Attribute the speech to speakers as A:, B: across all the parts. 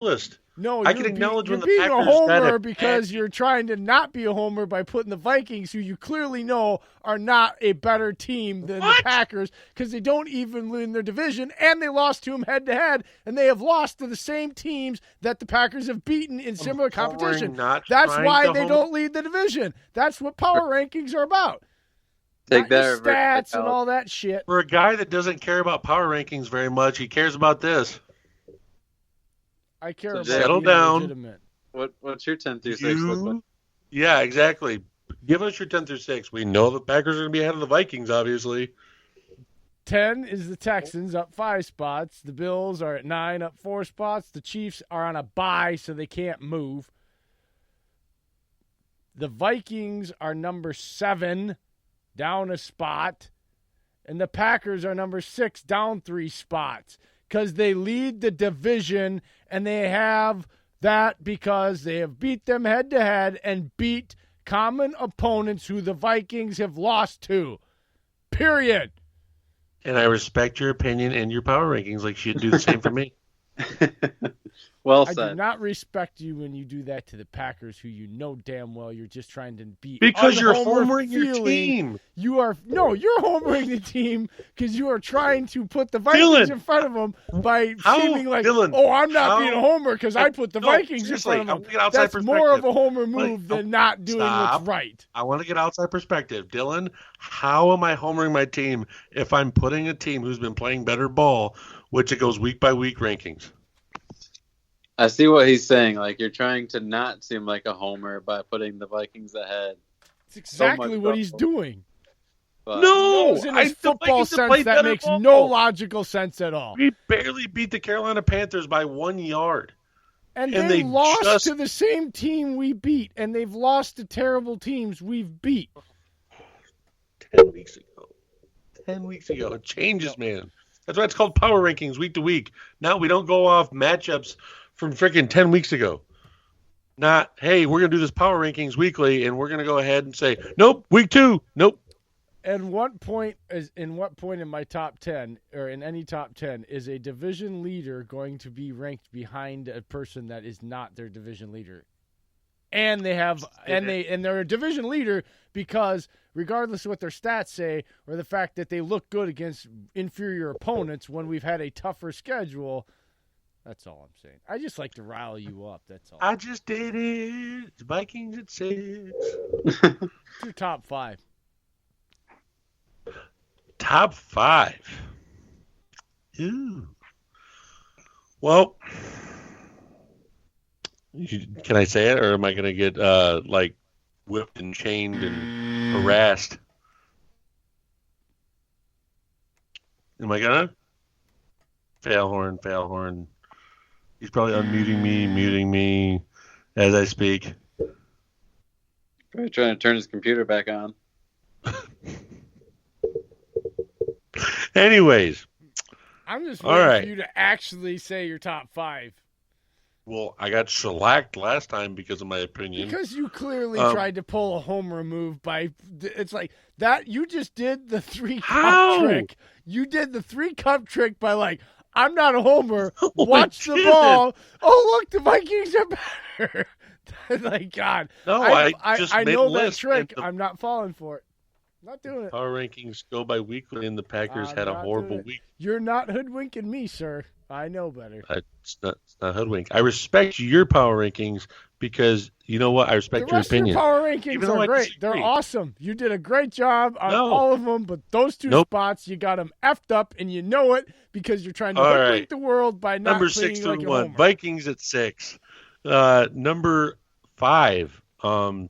A: list.
B: No,
A: I can acknowledge when the
B: being a
A: Packers
B: homer because you're trying to not be a homer by putting the Vikings, who you clearly know are not a better team than the Packers, because they don't even win their division, and they lost to them head-to-head, and they have lost to the same teams that the Packers have beaten in similar competition. That's why they don't lead the division. That's what power rankings are about.
C: Take
B: not your stats and all that shit.
A: For a guy that doesn't care about power rankings very much, he cares about this.
B: I care about
A: settle down.
B: Legitimate.
C: What's your 10 through 6?
A: Yeah, exactly. Give us your 10 through 6. We know the Packers are going to be ahead of the Vikings, obviously.
B: 10 is the Texans, up 5 spots. The Bills are at 9, up 4 spots. The Chiefs are on a bye, so they can't move. The Vikings are number 7, down a spot. And the Packers are number 6, down 3 spots. Because they lead the division, and they have that because they have beat them head-to-head and beat common opponents who the Vikings have lost to. Period.
A: And I respect your opinion and your power rankings. Like, she'd do the same for me.
C: Well said.
B: I do not respect you when you do that to the Packers, who you know damn well you're just trying to beat.
A: Because you're homering your team.
B: You're homering the team because you are trying to put the Vikings in front of them by seeming like, I'm not being a homer because I put the Vikings in front of them. That's more of a homer move than not doing what's right.
A: I want to get outside perspective. Dillon, how am I homering my team if I'm putting a team who's been playing better ball, which it goes week by week rankings?
C: I see what he's saying. Like, you're trying to not seem like a homer by putting the Vikings ahead.
B: It's exactly what he's doing.
C: But
A: no!
B: In his football sense, that makes no logical sense at all.
A: We barely beat the Carolina Panthers by 1 yard.
B: And they lost to the same team we beat, and they've lost to terrible teams we've beat.
A: 10 weeks ago. 10 weeks ago. It changes, man. That's why it's called power rankings week to week. Now we don't go off matchups from freaking 10 weeks ago. Not, hey, we're going to do this power rankings weekly, and we're going to go ahead and say, nope, week 2, nope.
B: In what point in my top 10 or in any top 10 is a division leader going to be ranked behind a person that is not their division leader? And they're a division leader because regardless of what their stats say or the fact that they look good against inferior opponents when we've had a tougher schedule, that's all I'm saying. I just like to rile you up. That's all.
A: I just did it. The Vikings at 6.
B: Your top 5.
A: Top 5. Ooh. Well, can I say it, or am I going to get whipped and chained and harassed? Am I gonna? Fail horn. He's probably muting me as I speak.
C: Probably trying to turn his computer back on.
A: Anyways.
B: I'm just waiting for you to actually say your top 5.
A: Well, I got shellacked last time because of my opinion.
B: Because you clearly tried to pull a homer move by – it's like that. You just did the 3-cup trick. You did the 3-cup trick by I'm not a homer. Watch the ball. Oh, look, the Vikings are better. God.
A: No, I
B: know that trick. I'm not falling for it. Not doing it.
A: Our rankings go by weekly, and the Packers had a horrible week.
B: You're not hoodwinking me, sir. I know better.
A: It's not hoodwink. I respect your power rankings because you know what? I respect your opinion.
B: Your power rankings are great. They're awesome. You did a great job on all of them, but those 2 spots, you got them effed up, and you know it because you're trying to hoodwink the world by not
A: Number
B: being
A: 6
B: like a
A: one.
B: homer.
A: Vikings at 6. Number 5,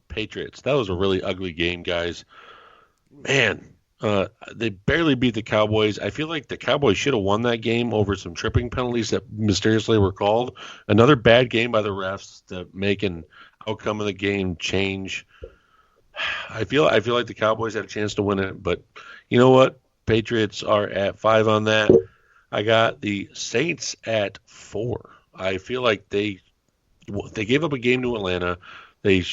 A: Patriots. That was a really ugly game, guys. Man, they barely beat the Cowboys. I feel like the Cowboys should have won that game over some tripping penalties that mysteriously were called. Another bad game by the refs to make an outcome of the game change. I feel like the Cowboys had a chance to win it, but you know what? Patriots are at 5 on that. I got the Saints at 4. I feel like they gave up a game to Atlanta. They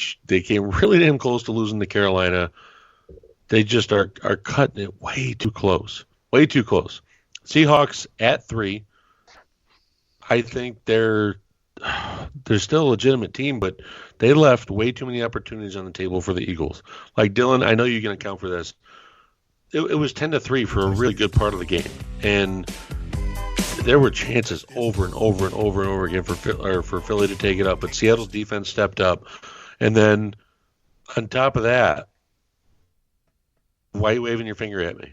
A: came really damn close to losing to Carolina. They just are cutting it way too close. Way too close. Seahawks at 3. I think they're they're still a legitimate team, but they left way too many opportunities on the table for the Eagles. Like Dillon, I know you can account for this. It was 10-3 for a really good part of the game, and there were chances over and over and over and over again for Philly to take it up, but Seattle's defense stepped up, and then on top of that, why are you waving your finger at me?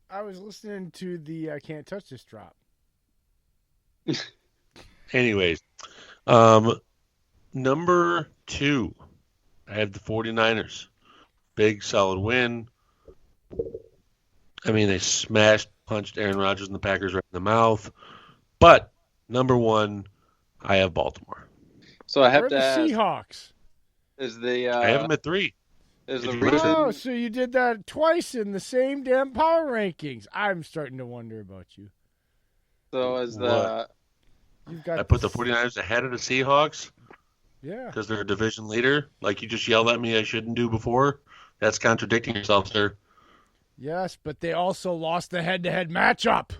B: I was listening to the I Can't Touch This drop.
A: Anyways, number 2, I have the 49ers. Big, solid win. I mean, they punched Aaron Rodgers and the Packers right in the mouth. But number 1, I have Baltimore.
C: So I have
B: Where
C: to
B: are the
C: ask,
B: Seahawks?
A: I have them at 3.
C: Is
A: Did
C: the
A: you listen?
C: reason
B: Oh, so you did that twice in the same damn power rankings. I'm starting to wonder about you.
C: so is the
A: What?
B: You've got
A: I put the 49ers ahead of the Seahawks
B: yeah.
A: because they're a division leader, like you just yelled at me I shouldn't do before. That's contradicting yourself, sir.
B: Yes, but they also lost the head-to-head matchup.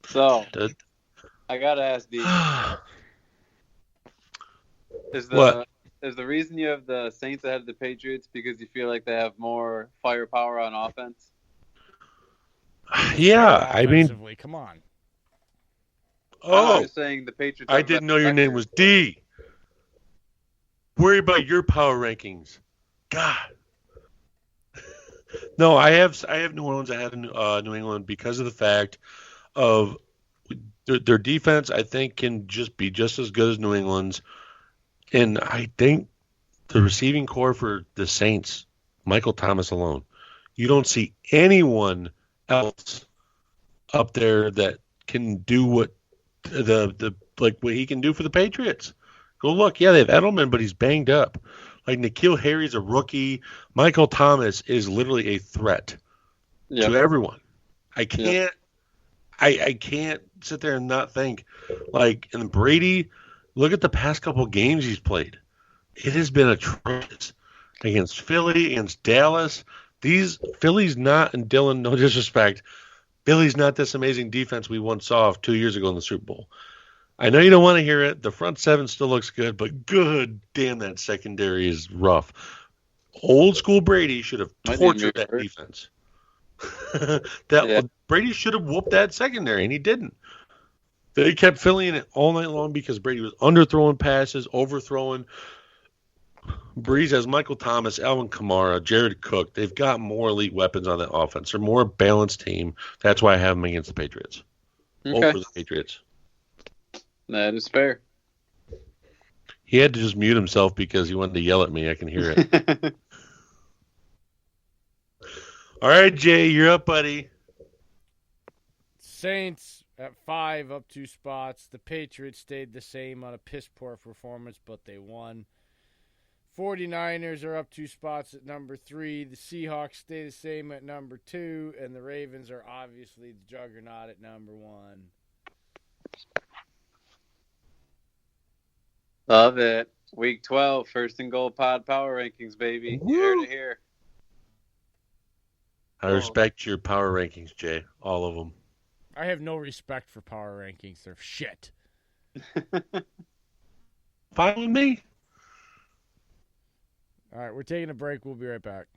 C: so
A: Did-
C: I gotta ask D.
A: What?
C: Is the reason you have the Saints ahead of the Patriots because you feel like they have more firepower on offense?
A: Yeah, I mean,
B: Offensively, come on.
C: I
A: oh,
C: was saying the Patriots.
A: I
C: have
A: didn't
C: better
A: know your name
C: record.
A: was D. Worry about your power rankings. God. No, I have New Orleans ahead of New England because of the fact of their defense. I think can just be just as good as New England's, and I think the receiving core for the Saints, Michael Thomas alone, you don't see anyone else up there that can do what what he can do for the Patriots. Go look, yeah, they have Edelman, but he's banged up. Like N'Keal Harry's a rookie. Michael Thomas is literally a threat
C: Yeah.
A: to everyone. I can't I can't sit there and not think like and Brady, look at the past couple games he's played. It has been atrocious. Against Philly, against Dallas. Philly's not, and Dillon, no disrespect, Philly's not this amazing defense we once saw 2 years ago in the Super Bowl. I know you don't want to hear it. The front seven still looks good, but good damn, that secondary is rough. Old school Brady should have tortured that defense. Brady should have whooped that secondary, and he didn't. They kept filling it all night long because Brady was underthrowing passes, overthrowing. Breeze has Michael Thomas, Alvin Kamara, Jared Cook. They've got more elite weapons on that offense. They're a more balanced team. That's why I have them against the Patriots.
C: Okay.
A: Over the Patriots.
C: That is fair.
A: He had to just mute himself because he wanted to yell at me. I can hear it. All right, Jay, you're up, buddy.
B: Saints at 5, up 2 spots. The Patriots stayed the same on a piss-poor performance, but they won. 49ers are up 2 spots at number 3. The Seahawks stay the same at number 2. And the Ravens are obviously the juggernaut at number 1.
C: Love it. Week 12, first and goal pod power rankings, baby. You heard it here.
A: I respect your power rankings, Jay. All of them.
B: I have no respect for power rankings. They're shit.
A: Fine with me.
B: All right, we're taking a break. We'll be right back.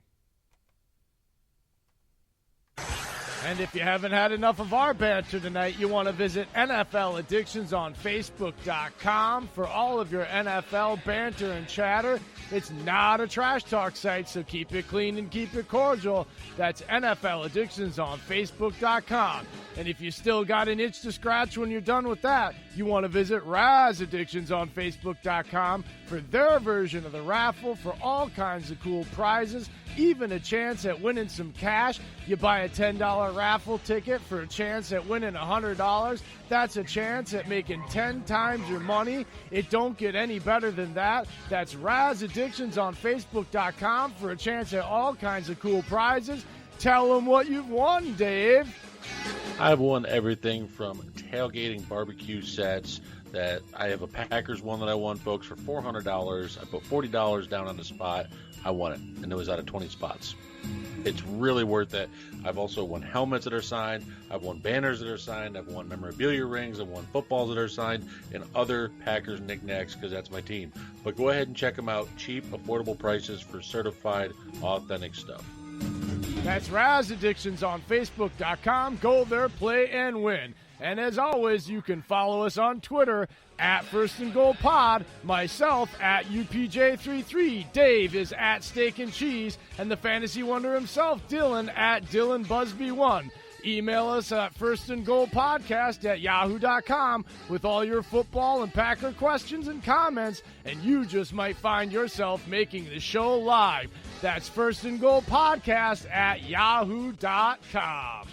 B: And if you haven't had enough of our banter tonight, you want to visit NFL Addictions on Facebook.com for all of your NFL banter and chatter. It's not a trash talk site, so keep it clean and keep it cordial. That's NFL Addictions on Facebook.com. And if you still got an itch to scratch when you're done with that, you want to visit Raz Addictions on Facebook.com for their version of the raffle for all kinds of cool prizes, even a chance at winning some cash. You buy a $10 raffle ticket for a chance at winning $100. That's a chance at making 10 times your money. It don't get any better than that. That's Raz Addictions on Facebook.com for a chance at all kinds of cool prizes. Tell them what you've won, Dave.
A: I've won everything from tailgating barbecue sets. That I have a Packers one that I won, folks, for $400. I put $40 down on the spot. I won it, and it was out of 20 spots. It's really worth it. I've also won helmets that are signed. I've won banners that are signed. I've won memorabilia rings. I've won footballs that are signed and other Packers knickknacks because that's my team. But go ahead and check them out. Cheap, affordable prices for certified, authentic stuff.
B: That's Raz Addictions on Facebook.com. Go there, play, and win. And as always, you can follow us on Twitter at First and Goal Pod, myself at UPJ33, Dave is at Steak and Cheese, and the fantasy wonder himself, Dillon, at Dillon Busby1. Email us at firstandgoalpodcast@yahoo.com with all your football and Packer questions and comments, and you just might find yourself making the show live. That's firstandgoalpodcast@yahoo.com.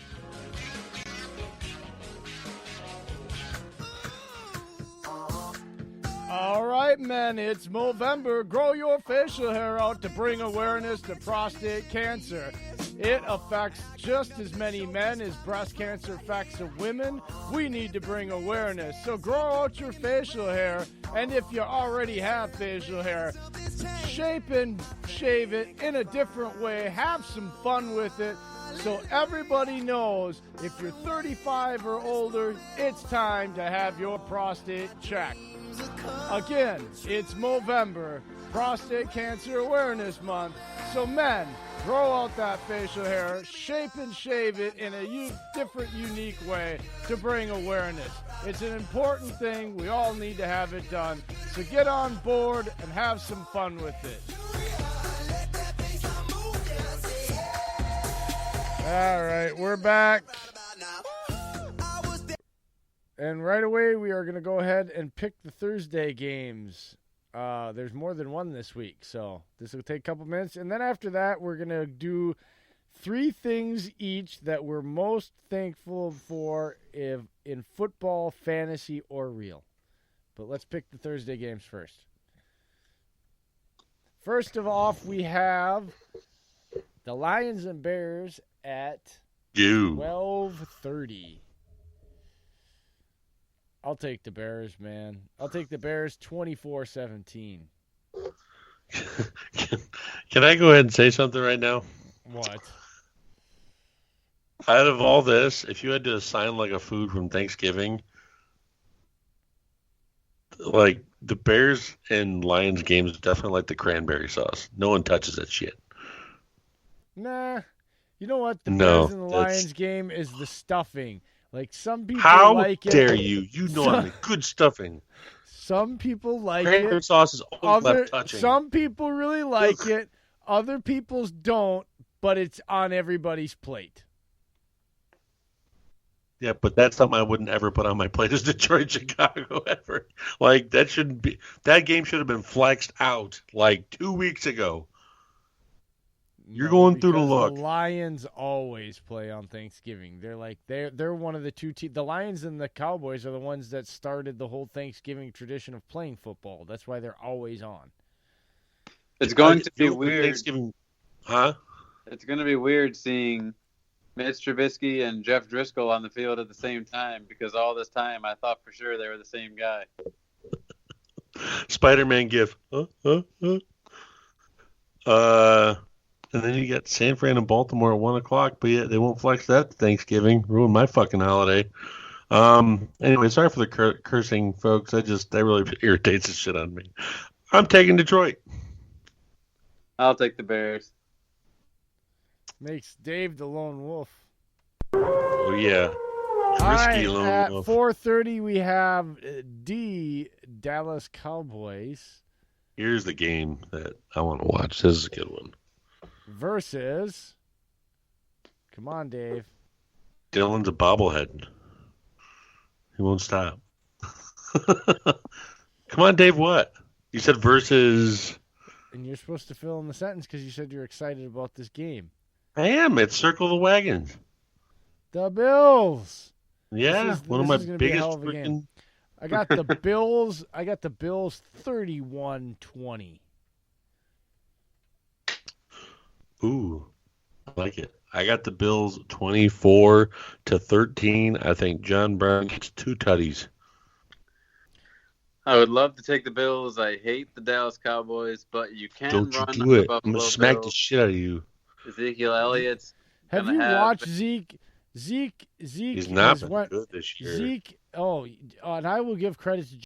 B: All right, men, it's Movember. Grow your facial hair out to bring awareness to prostate cancer. It affects just as many men as breast cancer affects women. We need to bring awareness. So grow out your facial hair, and if you already have facial hair, shape and shave it in a different way. Have some fun with it so everybody knows if you're 35 or older, it's time to have your prostate checked. Again, it's Movember, Prostate Cancer Awareness Month. So men, grow out that facial hair, shape and shave it in a different, unique way to bring awareness. It's an important thing. We all need to have it done. So get on board and have some fun with it. All right, we're back. And right away, we are going to go ahead and pick the Thursday games. There's more than one this week, so this will take a couple minutes. And then after that, we're going to do 3 things each that we're most thankful for in football, fantasy, or real. But let's pick the Thursday games first. First of all, we have the Lions and Bears at 12:30. I'll take the Bears, man. I'll take the Bears 24-17.
A: Can I go ahead and say something right now?
B: What?
A: Out of all this, if you had to assign like a food from Thanksgiving, like the Bears and Lions games definitely like the cranberry sauce. No one touches that shit.
B: Nah. You know what? The Bears and the Lions game is the stuffing. Like, some people like it.
A: How dare you? You know I'm a good stuffing.
B: Some people like
A: cranberry
B: it.
A: Sauce is always left touching.
B: Some people really like it. Other people's don't, but it's on everybody's plate.
A: Yeah, but that's something I wouldn't ever put on my plate is Detroit, Chicago ever. Like, that shouldn't be. That game should have been flexed out like 2 weeks ago. You're going through the look.
B: The Lions always play on Thanksgiving. They're one of the two teams. The Lions and the Cowboys are the ones that started the whole Thanksgiving tradition of playing football. That's why they're always on.
C: It's going to be weird.
A: Thanksgiving, huh?
C: It's going to be weird seeing Mitch Trubisky and Jeff Driscoll on the field at the same time because all this time I thought for sure they were the same guy.
A: Spider-Man gif. And then you got San Fran and Baltimore at 1 o'clock, but yeah, they won't flex that Thanksgiving. Ruin my fucking holiday. Anyway, sorry for the cursing, folks. That really irritates the shit on me. I'm taking Detroit.
C: I'll take the Bears.
B: Makes Dave the lone wolf.
A: Oh, yeah.
B: Risky lone at wolf. 4:30, we have the Dallas Cowboys.
A: Here's the game that I want to watch. This is a good one.
B: Versus, come on, Dave.
A: Dillon's a bobblehead. He won't stop. Come on, Dave, what? You said versus...
B: And you're supposed to fill in the sentence because you said you're excited about this game.
A: I am. It's Circle the Wagons.
B: The Bills.
A: Yeah, one of my biggest freaking...
B: I got the Bills. I got the Bills 31-20.
A: Ooh, I like it. I got the Bills 24-13. I think John Brown gets 2 tutties.
C: I would love to take the Bills. I hate the Dallas Cowboys, but you can
A: Don't you
C: run
A: do
C: the
A: it. I'm going
C: Buffalo
A: to smack the
C: Bills.
A: shit out of you.
C: Ezekiel Elliott's
B: Have
C: gonna
B: you
C: have
B: watched Zeke? Zeke
A: He's not
B: has
A: been
B: went.
A: good this year.
B: Zeke, and I will give credit to